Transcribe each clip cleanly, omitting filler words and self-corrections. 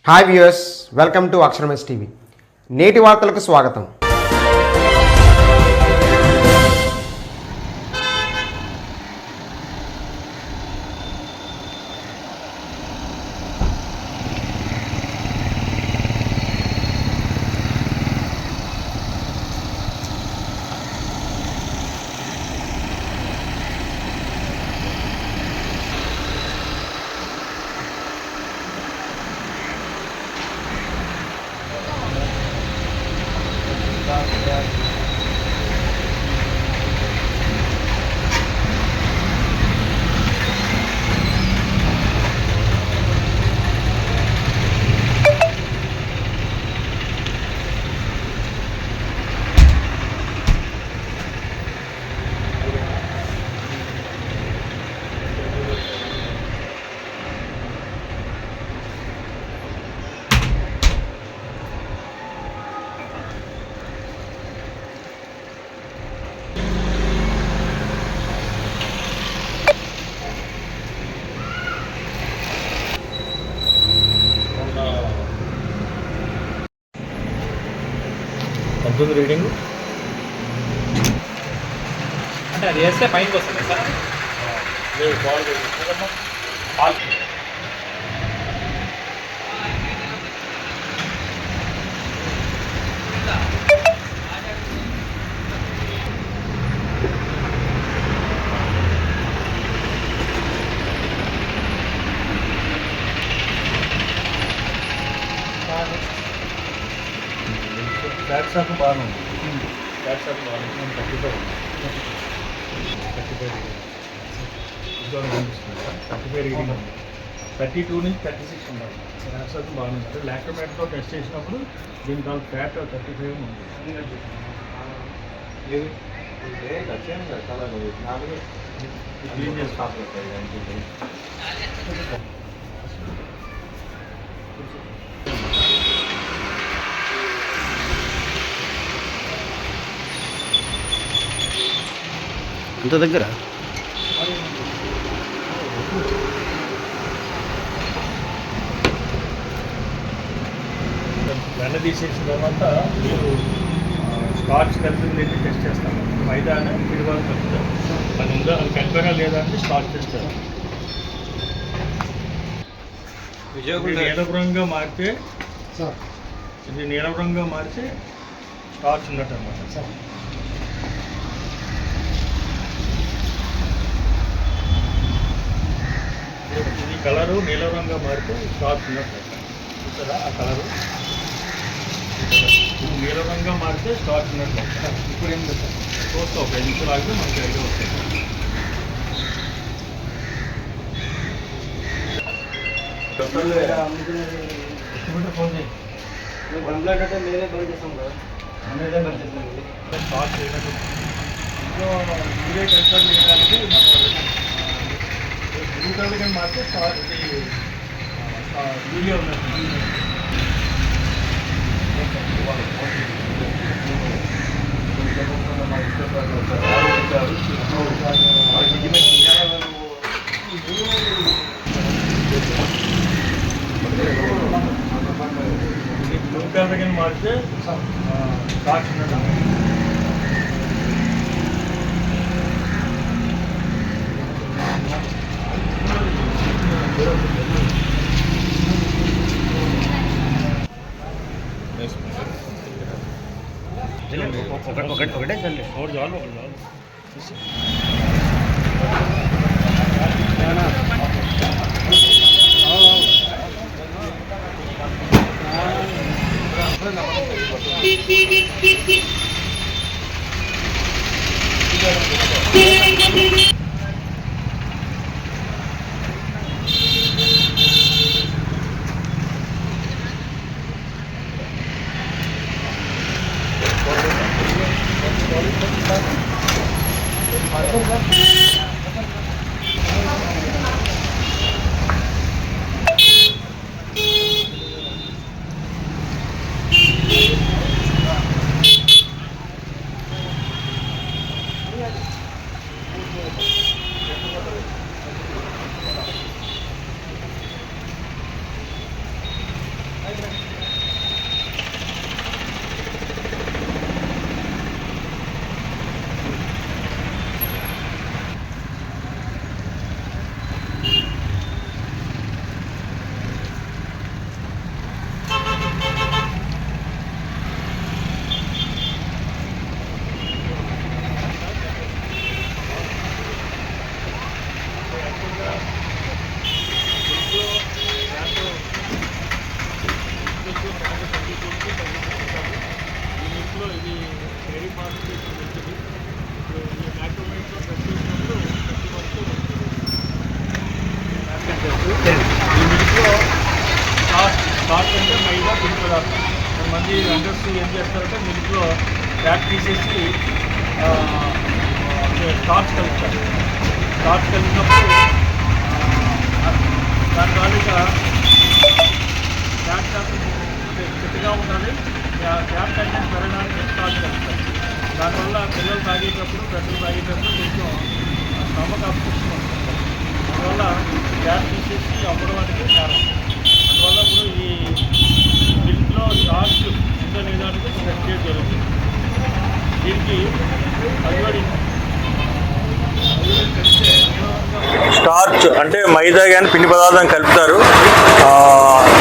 Hi viewers, welcome to Aksharamas TV. నేటి వార్తలకు స్వాగతం. ఎంతుంది రీడింగ్ అంటే అది వేస్తే పైకి వస్తుంది సార్. ఫ్లాట్ షాప్ బాగానే ఉంది. ఫ్లాట్ షాప్ బాగానే 35 రీడింగ్ ఉంది. 32 నుంచి 36 ఉండాలి. ఫ్లాట్ షాప్ బాగానే ఉంది. లాక్టోమేట్తో టెస్ట్ చేసినప్పుడు దీని కాల్ ఫ్లాట్ 35 ఉంది. క్లీన్ చేసి అంత దగ్గర వెన్న తీసేసిన తర్వాత మీరు స్కాచ్ కలిపింది టెస్ట్ చేస్తాను. మైదా పిడివాళ్ళు కలుపుతారు. అది ఉందా, అది కలిపారా లేదా అంటే స్కాచ్ చేస్తారు. నీలపురంగా మారితే ఇది నీలపురంగా మారితే స్కాచ్ ఉన్నట్టు అనమాట. ఇది కలరు నీలరంగా మారితే స్టార్చ్ ఉన్నట్టు చూసారా. ఆ కలరు ఇది నీలరంగా మారితే స్టార్చ్ ఉన్నట్టు. ఇప్పుడు ఏం చేస్తాం, చూస్తే ఒక 5 నిమిషాలు ఆగితే మనకి ఐడియా వస్తుంది. ఫోన్ చేయండి. స్టార్చ్ చేయడానికి మీరే కన్సల్ట్ చేయడానికి రూట్ మాత్రం వీడియో ఉన్నట్టు. రూట్ మారితే స్టార్ట్ ఉన్నట్టు. ఒకటే చల్లి ఒకటి చాలు, ఒకటి చాలు. మైదా పిండి పదార్థం. కొంతమంది వెండర్స్ ఏం చేస్తారంటే మిల్క్లో ఫ్యాట్ తీసేసి స్టార్చ్ కలుపుతారు. స్టార్చ్ కలిపినప్పుడు దాని తాలూకా ఫ్యాట్ శాతం గట్టిగా ఉండాలి. ఫ్యాట్ కంటెంట్ పెరగడానికి స్టార్చ్ కలుపుతారు. దానివల్ల పిల్లలు తాగేటప్పుడు పెద్దలు తాగేటప్పుడు కొంచెం స్టమక్ అప్సెషన్ వస్తుంది. అందువల్ల ఫ్యాట్ తీసేసి అమ్మడానికి కారణం. అందువల్ల ఇప్పుడు ఈ మిల్క్లో స్టార్చ్ ఉందా లేదా అనేది చెక్ చేయడం జరుగుతుంది. దీనికి అయోడిన్ కలిస్తే స్టార్చ్ అంటే మైదా కానీ పిండి పదార్థం కలుపుతారు.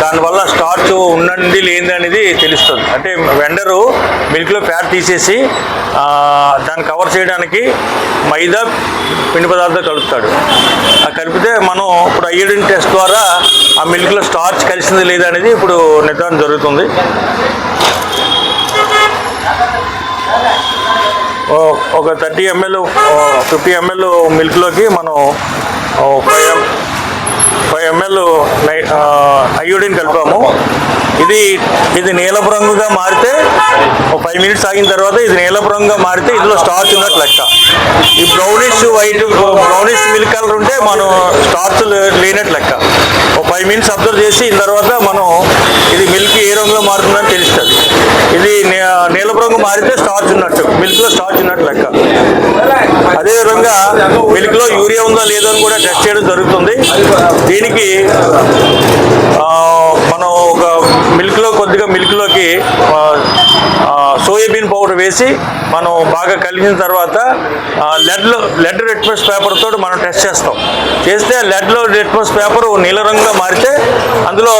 దానివల్ల స్టార్చ్ ఉండండి లేనిది అనేది తెలుస్తుంది. అంటే వెండరు మిల్క్లో ఫ్యాట్ తీసేసి దాన్ని కవర్ చేయడానికి మైదా పిండి పదార్థం కలుపుతాడు. కలిపితే మనం ఇప్పుడు అయోడిన్ టెస్ట్ ద్వారా ఆ మిల్క్లో స్టార్చ్ కలిసింది లేదా అనేది ఇప్పుడు నిర్ధారణ జరుగుతుంది. ఒక 30 ml 50 ml మిల్క్లోకి మనం 5 ml అయోడిన్ కలిపాము. ఇది నీలపు రంగుగా మారితే 5 minutes ఆగిన తర్వాత ఇది నీలపు రంగుగా మారితే ఇందులో స్టార్చ్ ఉన్నట్టు లెక్క. ఈ బ్రౌనిష్ మిల్క్ కలర్ ఉంటే మనం స్టార్చ్ లేనట్టు లెక్క. 5 minutes అబ్జర్వ్ చేసి తర్వాత మనం ఇది మిల్క్ ఏ రంగులో మారుతుందని తెలుస్తుంది. ఇది నీలపు రంగు మారితే స్టార్చ్ ఉన్నట్టు, మిల్క్లో స్టార్చ్ ఉన్నట్టు లెక్క. అదేవిధంగా మిల్క్లో యూరియా ఉందా లేదో అని కూడా టెస్ట్ చేయడం జరుగుతుంది. దీనికి మనం ఒక మిల్క్లోకి సోయాబీన్ పౌడర్ వేసి మనం బాగా కలిపిన తర్వాత లెడ్ లిట్మస్ పేపర్ తోటి మనం టెస్ట్ చేస్తే లెడ్లో లిట్మస్ పేపర్ నీల రంగుగా మారితే అందులో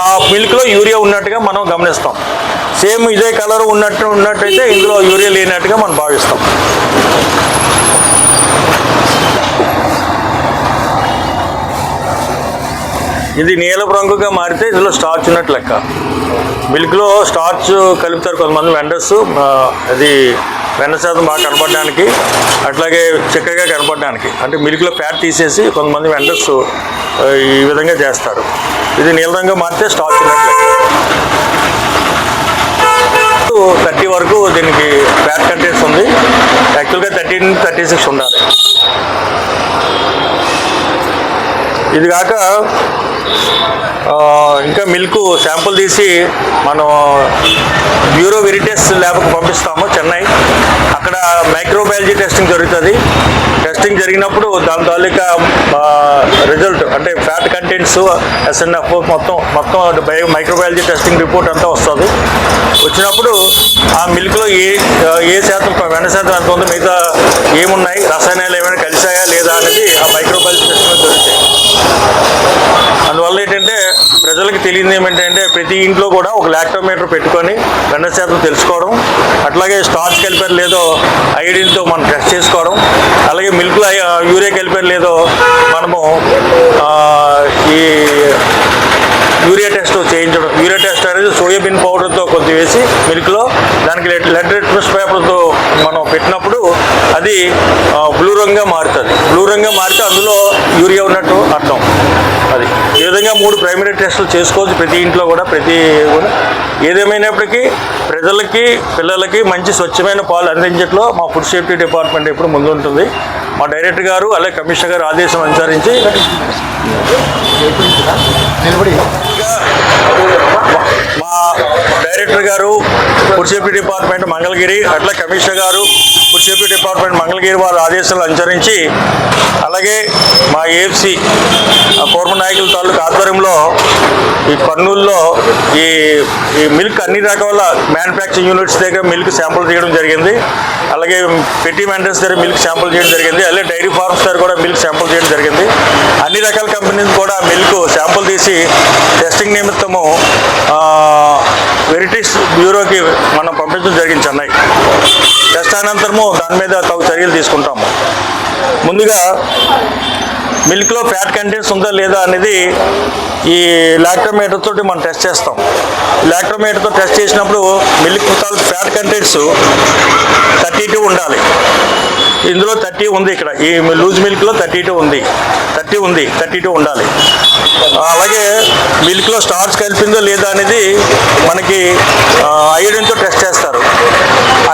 ఆ మిల్క్లో యూరియా ఉన్నట్టుగా మనం గమనిస్తాం. సేమ్ ఇదే కలర్ ఉన్నట్టయితే ఇందులో యూరియా లేనట్టుగా మనం భావిస్తాం. ఇది నీలపు రంగుగా మారితే ఇందులో స్టార్చ్ ఉన్నట్టు లెక్క. మిల్క్లో స్టార్చ్ కలుపుతారు కొంతమంది వెండర్స్. అది వెన్న శాతం బాగా కనపడడానికి, అట్లాగే చక్కగా కనపడడానికి. అంటే మిల్క్లో ఫ్యాట్ తీసేసి కొంతమంది వెండర్స్ ఈ విధంగా చేస్తారు. ఇది నీల రంగుగా మారితే స్టార్చ్ ఉన్నట్టు లెక్క. 30 వరకు దీనికి ఫ్యాట్ కంటెంట్స్ ఉంది. యాక్చువల్గా 30-36 ఉండాలి. ఇది కాక ఇంకా మిల్క్ శాంపుల్ తీసి మనం బ్యూరో వెరిటస్ ల్యాబ్కి పంపిస్తాము చెన్నై. అక్కడ మైక్రోబయాలజీ టెస్టింగ్ జరుగుతుంది. టెస్టింగ్ జరిగినప్పుడు దాని తాలూకా రిజల్ట్ అంటే ఫ్యాట్ కంటెంట్స్, SNF మొత్తం మైక్రోబయాలజీ టెస్టింగ్ రిపోర్ట్ అంతా వస్తుంది. వచ్చినప్పుడు ఆ మిల్క్లో ఏ శాతం వెన్న శాతం ఎంత ఉందో, మిగతా ఏమున్నాయి, రసాయనాలు ఏమైనా కలిసాయా లేదా అనేది ఆ మైక్రోబయాలజీ టెస్టింగ్లో జరుగుతాయి. అందువల్ల ఏంటంటే ప్రజలకు తెలియదు ఏమిటంటే ప్రతి ఇంట్లో కూడా ఒక లాక్టోమీటర్ పెట్టుకొని వెన్న శాతం తెలుసుకోవడం, అట్లాగే స్టార్చ్ కలిపారు లేదో అయోడిన్తో మనం టెస్ట్ చేసుకోవడం, అలాగే మిల్క్లో యూరియా కలిపారు లేదో మనము ఈ యూరియా టెస్ట్ చేయించడం. యూరియా టెస్ట్ అనేది సోయాబీన్ పౌడర్తో కొద్ది వేసి మిల్క్లో దానికి లెడ్ లిట్మస్ పేపర్తో మనం పెట్టినప్పుడు అది బ్లూ రంగుగా మారుతుంది. బ్లూ రంగుగా మారితే అందులో యూరియా ఉన్నట్టు అర్థం. అది ఈ విధంగా 3 ప్రైమరీ టెస్టులు చేసుకోవచ్చు ప్రతి ఇంట్లో కూడా. ఏదేమైనప్పటికీ ప్రజలకి, పిల్లలకి మంచి స్వచ్ఛమైన పాలు అందించట్లో మా ఫుడ్ సేఫ్టీ డిపార్ట్మెంట్ ఎప్పుడు ముందుంటుంది. మా డైరెక్టర్ గారు అలాగే కమిషనర్ గారు ఆదేశం అనుసరించి మా డైరెక్టర్ గారు ఫుడ్ సేఫ్టీ డిపార్ట్మెంట్ మంగళగిరి, అట్లా కమిషనర్ గారు ఫుడ్ సేఫ్టీ డిపార్ట్మెంట్ మంగళగిరి వారి ఆదేశాలు అనుసరించి, అలాగే మా AFC పౌర్మ నాయకుల తాలూకు ఆధ్వర్యంలో ఈ కర్నూలులో ఈ మిల్క్ అన్ని రకాల మ్యానుఫ్యాక్చరింగ్ యూనిట్స్ దగ్గర మిల్క్ శాంపుల్ చేయడం జరిగింది. అలాగే పెట్టి వెండర్స్ దగ్గర మిల్క్ శాంపుల్ చేయడం జరిగింది. అలాగే డైరీ ఫార్మ్స్ దగ్గర కూడా మిల్క్ శాంపుల్ చేయడం జరిగింది. అన్ని రకాల కంపెనీస్ కూడా మిల్క్ శాంపుల్ తీసి టెస్టింగ్ నిమిత్తము వెరిటీస్ బ్యూరోకి మనం పంపించడం జరిగింది చెన్నై. టెస్ట్ అనంతరము దాని మీద తగు చర్యలు తీసుకుంటాము. ముందుగా మిల్క్లో ఫ్యాట్ కంటెంట్స్ ఉందా లేదా అనేది ఈ లాక్టోమీటర్ తోటి మనం టెస్ట్ చేస్తాం. లాక్టోమీటర్తో టెస్ట్ చేసినప్పుడు మిల్క్ తాలూకు ఫ్యాట్ కంటెంట్స్ 32 ఉండాలి. ఇందులో 30 ఉంది. ఇక్కడ ఈ లూజ్ మిల్క్లో 32 ఉంది. 32 ఉండాలి. అలాగే మిల్క్లో స్టార్చ్ కలిపిందో లేదా అనేది మనకి ఐడిన్తో టెస్ట్ చేస్తారు.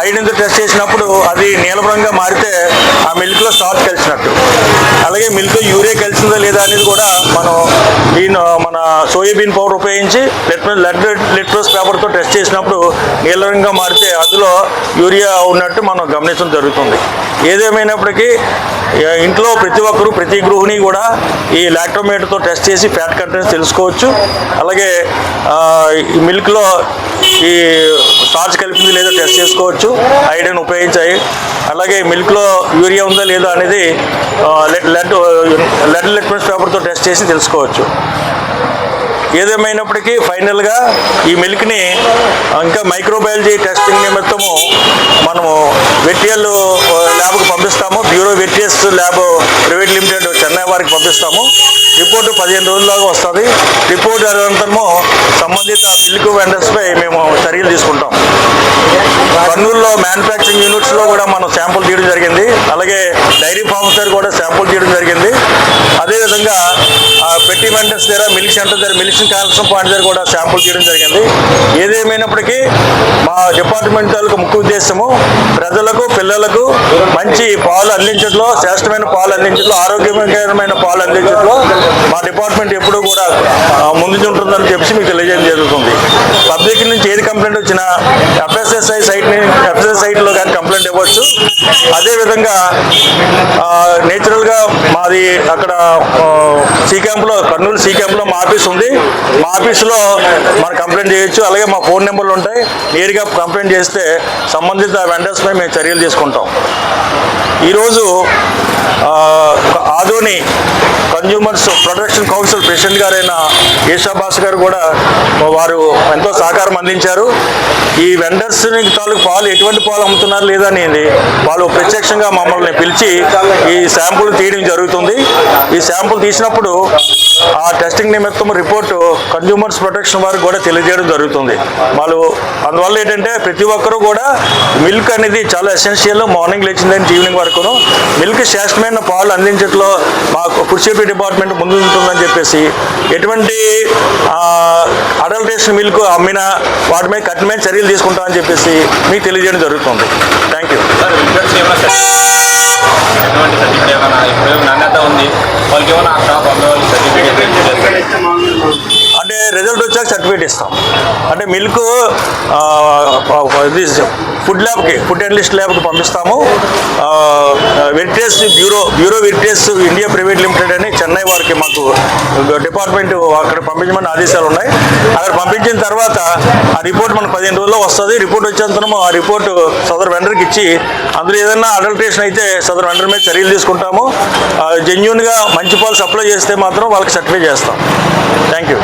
ఐడిన్తో టెస్ట్ చేసినప్పుడు అది నీలం రంగుగా మారితే ఆ మిల్క్లో స్టార్చ్ కలిసినట్టు. అలాగే మిల్క్లో యూరియా కలిసిందో లేదా అనేది కూడా మనం మన సోయాబీన్ పౌడర్ ఉపయోగించి లిట్మస్ పేపర్తో టెస్ట్ చేసినప్పుడు నీలం రంగుగా మారితే అందులో యూరియా ఉన్నట్టు మనం గమనించడం జరుగుతుంది. ఏదేమైనప్పటికీ ఇంట్లో ప్రతి ఒక్కరూ, ప్రతి గృహిణి కూడా ఈ లాక్టోమీటర్తో టెస్ట్ చేసి ఫ్యాట్ కంటెంట్స్ తెలుసుకోవచ్చు. అలాగే ఈ మిల్క్లో ఈ స్టార్చ్ కలిపింది లేదో టెస్ట్ చేసుకోవచ్చు ఐడిన్ ఉపయోగించాయి. అలాగే మిల్క్లో యూరియా ఉందా లేదా అనేది లెడ్ లిట్మస్ పేపర్తో టెస్ట్ చేసి తెలుసుకోవచ్చు. ఏదేమైనప్పటికీ ఫైనల్గా ఈ మిల్క్ని ఇంకా మైక్రోబయాలజీ టెస్టింగ్ నిమిత్తము మనము వెట్రియల్ ల్యాబ్కి పంపిస్తాము. బ్యూరో వెట్రియస్ ల్యాబ్ ప్రైవేట్ లిమిటెడ్ చెన్నై వారికి పంపిస్తాము. రిపోర్టు 15 రోజుల్లోగా వస్తుంది. రిపోర్ట్ అనంతరము సంబంధిత మిల్క్ వెండర్స్పై మేము చర్యలు తీసుకుంటాం. కర్నూలులో మ్యానుఫ్యాక్చరింగ్ యూనిట్స్లో కూడా మనం శాంపుల్ తీయడం జరిగింది. అలాగే డైరీ ఫార్మ్స్ దగ్గర కూడా శాంపుల్ తీయడం జరిగింది. అదేవిధంగా పెట్టి వెండర్స్ దగ్గర, మిల్క్ సెంటర్ దగ్గర, మిల్క్ కాల్షన్ పాయింట్ దగ్గర కూడా శాంపుల్ తీయడం జరిగింది. ఏదేమైనప్పటికీ మా డిపార్ట్మెంట్ తాలూకు ముఖ్య ఉద్దేశము ప్రజలకు, పిల్లలకు మంచి పాలు అందించడంలో, శ్రేష్టమైన పాలు అందించడంలో, ఆరోగ్యకరమైన పాలు అందించడంలో మా డిపార్ట్మెంట్ ఎప్పుడూ కూడా ముందుంటుందని చెప్పి మీకు తెలియజేయడం జరుగుతుంది. పబ్లిక్ నుంచి ఏది కంప్లైంట్ వచ్చినా ఎఫ్ఎస్ఎస్ఐ సైట్లో కానీ కంప్లైంట్ ఇవ్వచ్చు. అదేవిధంగా నేచురల్గా మాది అక్కడ సి క్యాంప్లో, కర్నూలు సి క్యాంప్లో మా ఆఫీస్ ఉంది. మా ఆఫీసులో మనం కంప్లైంట్ చేయొచ్చు. అలాగే మా ఫోన్ నెంబర్లు ఉంటాయి. నేరుగా కంప్లైంట్ చేస్తే సంబంధిత వెండర్స్పై మేము చర్యలు తీసుకుంటాం. ఈరోజు Adoni consumers protection council president గారైన ఏషాబాస్ గారు కూడా వారు ఎంతో సహకారం అందించారు. ఈ వెండర్స్ తాలూకు పాలు ఎటువంటి పాలు అమ్ముతున్నారు లేదా అనేది వాళ్ళు ప్రత్యక్షంగా మమ్మల్ని పిలిచి ఈ శాంపుల్ తీయడం జరుగుతుంది. ఈ శాంపుల్ తీసినప్పుడు ఆ టెస్టింగ్ నిమిత్తం రిపోర్టు కన్జ్యూమర్స్ ప్రొటెక్షన్ వారికి కూడా తెలియజేయడం జరుగుతుంది. వాళ్ళు అందువల్ల ఏంటంటే ప్రతి ఒక్కరూ కూడా మిల్క్ అనేది చాలా ఎసెన్షియల్. మార్నింగ్ లేచిందని ఈవినింగ్ వరకును మిల్క్ శ్రేష్టమైన పాలు అందించట్లో మా ఫుడ్ సేఫ్టీ డిపార్ట్మెంట్ ముందు ఉంటుందని చెప్పేసి ఎటువంటి అడల్టరేషన్ మిల్క్ అమ్మినా వాటి మీద కఠినమైన చర్యలు తీసుకుంటామని చెప్పేసి మీకు తెలియజేయడం జరుగుతుంది. Thank you. ఎటువంటి సర్టిఫికేట్ ఏమైనా ఇప్పుడు నాణ్యత ఉంది వాళ్ళకి ఏమైనా ఆ షాప్ అమ్మే వాళ్ళకి సర్టిఫికేట్ అంటే రిజల్ట్ వచ్చాక సర్టిఫికేట్ ఇస్తాం. అంటే మిల్క్ ఇది ఫుడ్ అండ్ లిస్ట్ ల్యాబ్కి పంపిస్తాము. వెరిటేస్ బ్యూరో వెరిటేస్ ఇండియా ప్రైవేట్ లిమిటెడ్ అని చెన్నై వారికి మాకు డిపార్ట్మెంట్ అక్కడ పంపించమని ఆదేశాలు ఉన్నాయి. అక్కడ పంపించిన తర్వాత ఆ రిపోర్ట్ మనకు 15 రోజుల్లో వస్తుంది. రిపోర్ట్ వచ్చేంతరం ఆ రిపోర్ట్ సదర్ వెండర్కి ఇచ్చి అందులో ఏదైనా అడల్టరేషన్ అయితే సదర్ వెండర్ మీద చర్యలు తీసుకుంటాము. జెన్యూన్గా మంచి పాలు సప్లై చేస్తే మాత్రం వాళ్ళకి సర్టిఫై చేస్తాం. Thank you.